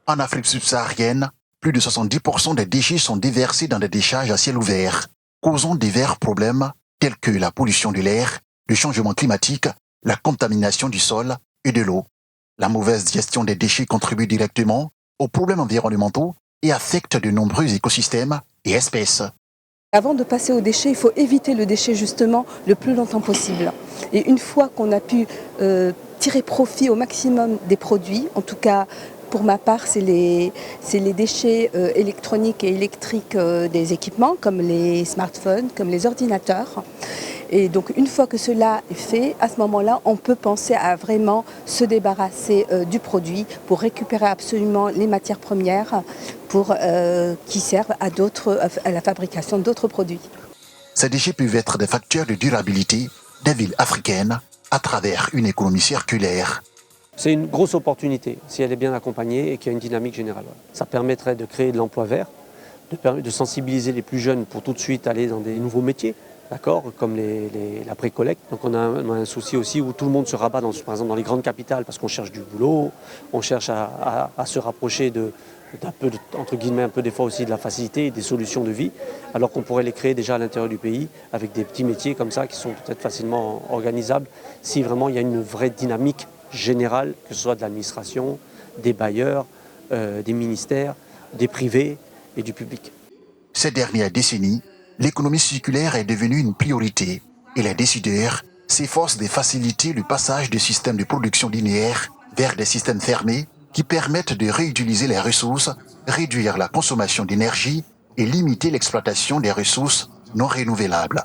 En Afrique subsaharienne, plus de 70% des déchets sont déversés dans des décharges à ciel ouvert, causant divers problèmes tels que la pollution de l'air, le changement climatique, la contamination du sol et de l'eau. La mauvaise gestion des déchets contribue directement aux problèmes environnementaux et affecte de nombreux écosystèmes et espèces. Avant de passer aux déchets, il faut éviter le déchet justement le plus longtemps possible. Et une fois qu'on a pu tirer profit au maximum des produits, en tout cas pour ma part c'est les déchets électroniques et électriques des équipements comme les smartphones, comme les ordinateurs. Et donc une fois que cela est fait, à ce moment-là, on peut penser à vraiment se débarrasser du produit pour récupérer absolument les matières premières qui servent à la fabrication d'autres produits. Ces déchets peuvent être des facteurs de durabilité des villes africaines à travers une économie circulaire. C'est une grosse opportunité si elle est bien accompagnée et qu'il y a une dynamique générale. Ça permettrait de créer de l'emploi vert, de sensibiliser les plus jeunes pour tout de suite aller dans des nouveaux métiers. D'accord, comme la pré-collecte. Donc on a un souci aussi où tout le monde se rabat, par exemple dans les grandes capitales parce qu'on cherche du boulot, on cherche à se rapprocher d'un peu, entre guillemets, un peu des fois aussi de la facilité et des solutions de vie, alors qu'on pourrait les créer déjà à l'intérieur du pays avec des petits métiers comme ça qui sont peut-être facilement organisables si vraiment il y a une vraie dynamique générale, que ce soit de l'administration, des bailleurs, des ministères, des privés et du public. Ces dernières décennies, l'économie circulaire est devenue une priorité et les décideurs s'efforcent de faciliter le passage de systèmes de production linéaires vers des systèmes fermés qui permettent de réutiliser les ressources, réduire la consommation d'énergie et limiter l'exploitation des ressources non renouvelables.